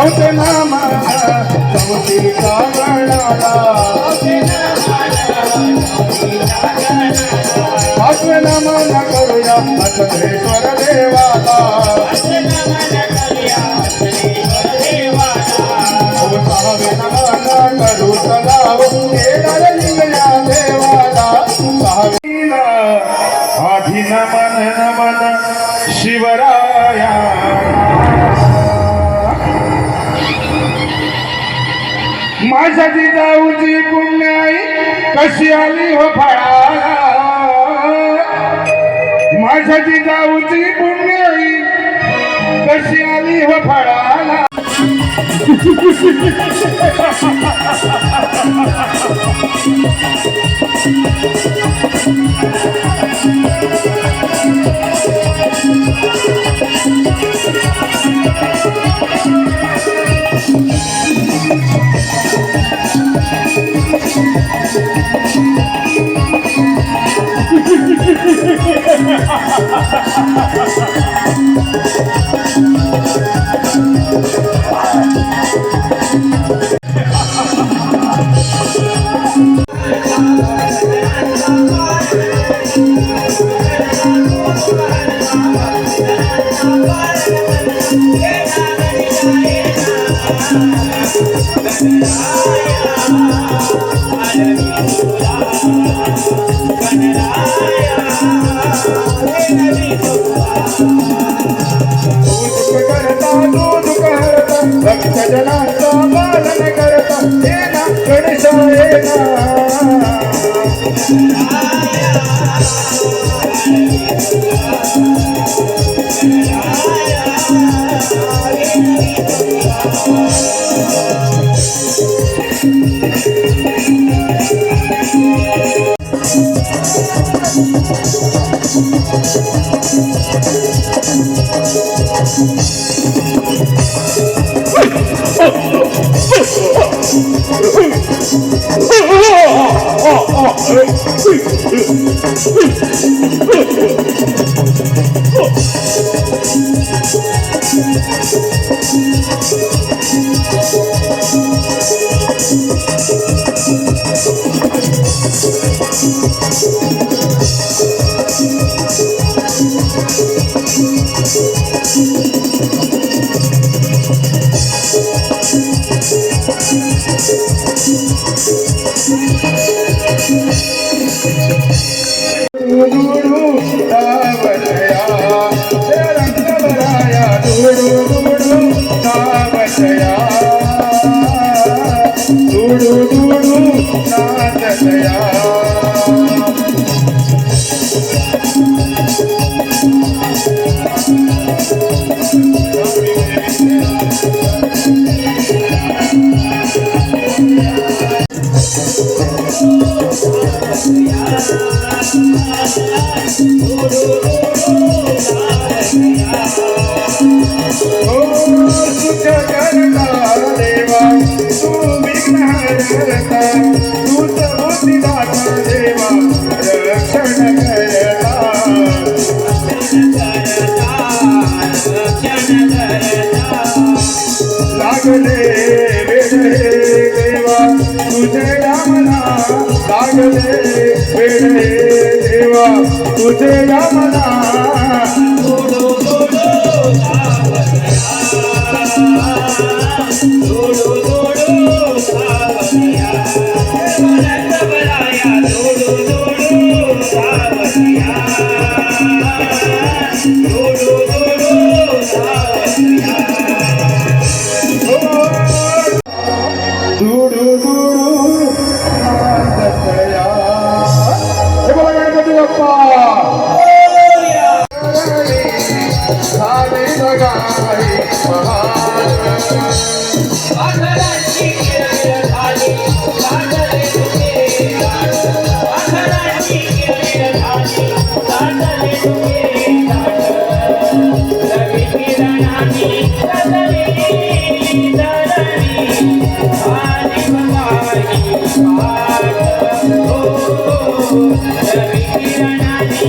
पावते नामा चौथी कागणाला पाचवे नमन करूया अचलेश्वर देवाला सहावे नमन करू सदाव केदारलिंगया देवाला सहावीला आधी नमन नमन शिवराया माझ्या जिजाऊची पुण्याई कशी आली हो फळाला माझ्या जिजाऊची पुण्याई कशी आली हो फळाला भक्त जनांचा पालन करता येना गणेश लागले देवा तुझे रामना लागले देवा तुझे रामना Rami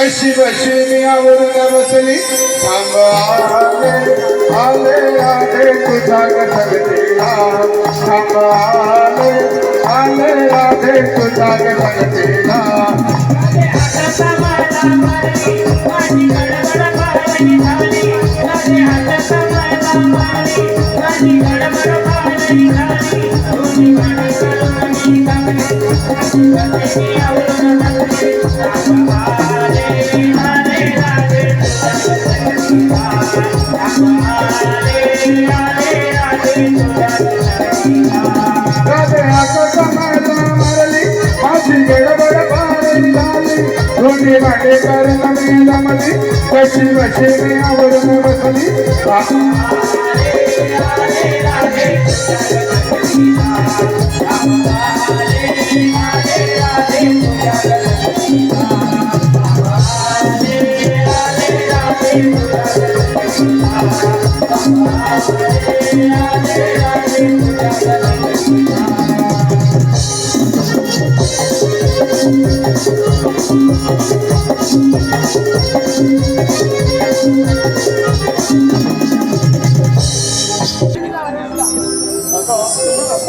कशी बशी मी आवरून बसली थांब आले आले तुझा गणपतीला थांब आले आले तुझा गणपतीला भांडे करून मी जमली कशी बशी मी आवरून बसली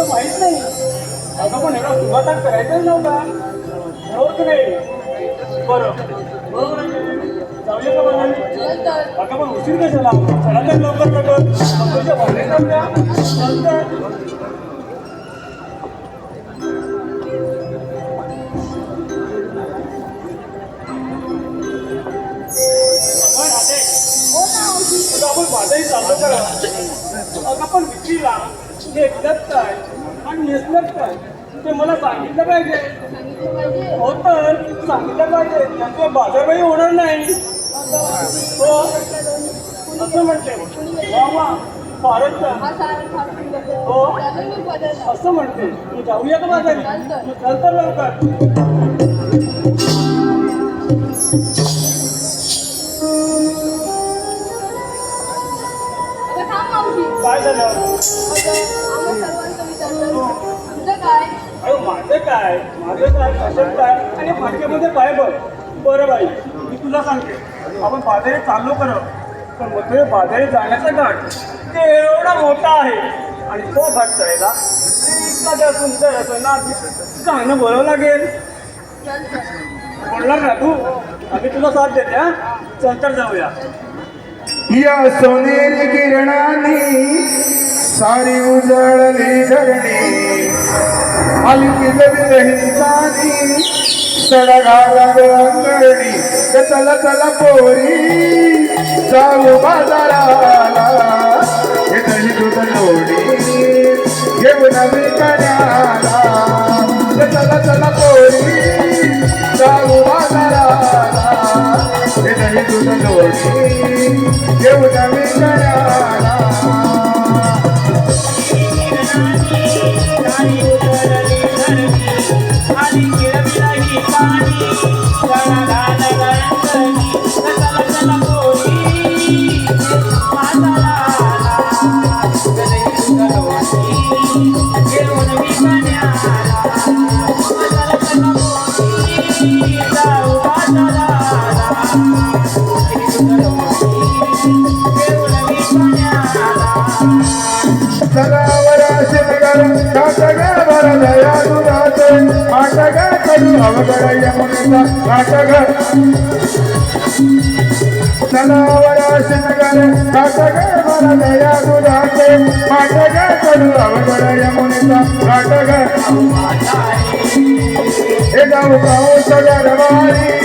माहित नाही अगं पण एवढा सुरुवात करायचाच नव्हता बरोबर नाही बरं बरोबर जाऊया का बघा अगं पण उशीर कशाला चला तर लवकर लवकर भांडे जाऊया नंतर आपण माझाही चाललो करा अगं पण विक्रीला घेतलंच काय आणि नेसलंच काय ते मला सांगितलं पाहिजे हो तर सांगितलं पाहिजे त्याशिवाय बाजारही होणार नाही हो असं म्हणते वा वा फारच हो असं म्हणते तू जाऊया का बाजारी चल तर लवकर काय झालं माझं काय कसं काय आणि फाटक्यामध्ये पाय बघ बरं बाई मी तुला सांगते आपण बाजारी चाललो करत पण मग ते बाजारी जाण्याचा घाट ते एवढा मोठा आहे आणि तो घाट चढायला एखाद्या सुंदर असं ना गाणं बोलावं लागेल बोलणार ना तू आम्ही तुला साथ देते हा चल तर जाऊया या सोनेरी किरणानी सारी उजळली धरणी हलकी हिंसानी सडगाला अंगणी चला चला पोरी जाऊ बाजाराला हे दही दूध लोणी घेऊन विकण्याला चला चला पोरी जाऊ बाजाराला हे दही दूध लोणी घेऊन विकण्याला अवघड यमुनेचा नाटक सणावरा शिनगर नाटक मला दया दुधाचे नाटक करू अवघड यमुनेचा नाटक हे जाऊ पाऊस दरबारी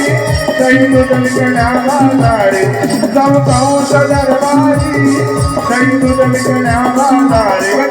सही दूध विकण्या बाजारी जाऊ पाऊस दरबारी सही दूध विकण्या बाजारी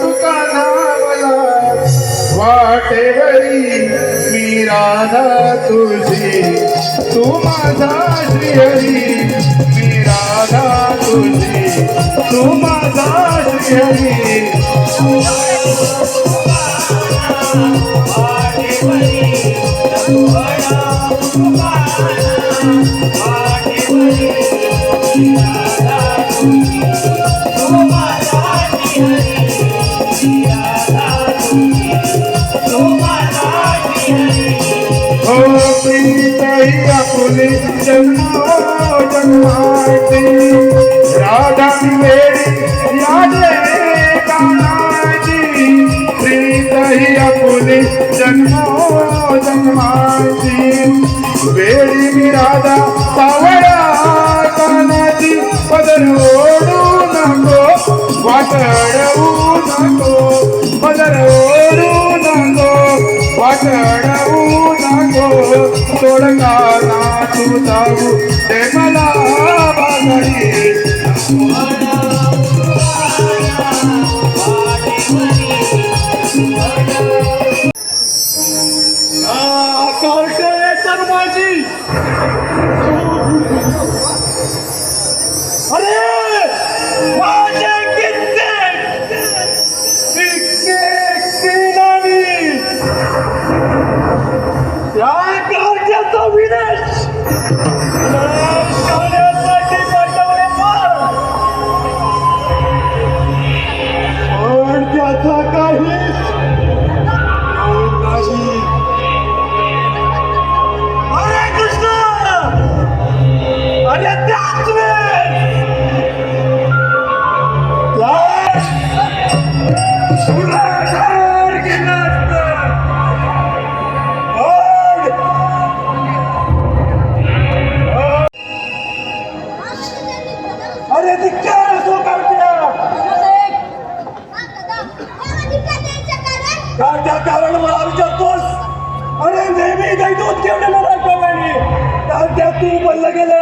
तुका नावला वाटेवरी मी राधा तुझी तू माझा श्रीहरी मी राधा तुझी तू माझा श्रीहरी हो प्रीतही आपुले जन्माची राधा वेळी यादे कानाची प्रीतही आपुले जन्माची वेळी मी राधा सावळ्या कानाची पदर ओढू नको वाटडवू नको पदर ओढू नको वाटडवू नको तोडगा ना तू जाऊ ते मला बाजारी कार्टे तर माझी अरे माझे किती नाही त्या कार्ट्याचा विनाश करण्यासाठी पाठवले पण त्याचा काही नाही. अरे कृष्ण अरे त्याच अरे धिक्कार असो कार्ट्या कार्ट्या कारण मला विचारतोस अरे नेहमी काही दूध घेऊन मला कळवानी कार्ट्या तू बोललं गेलं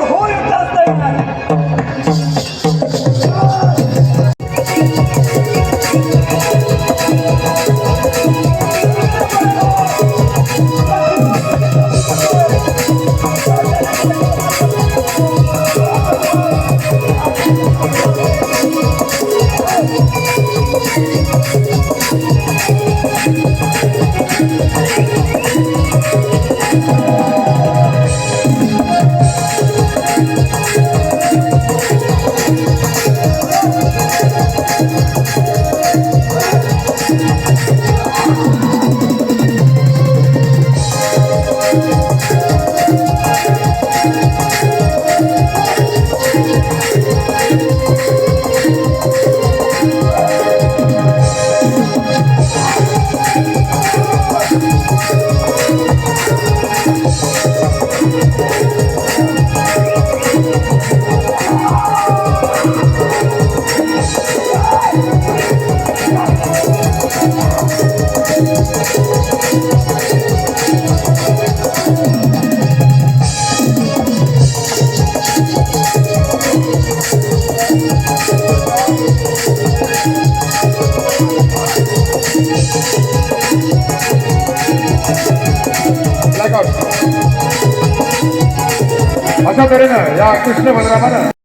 हो येतच नाही अशा तऱ्हेनं या कृष्ण बलरामानं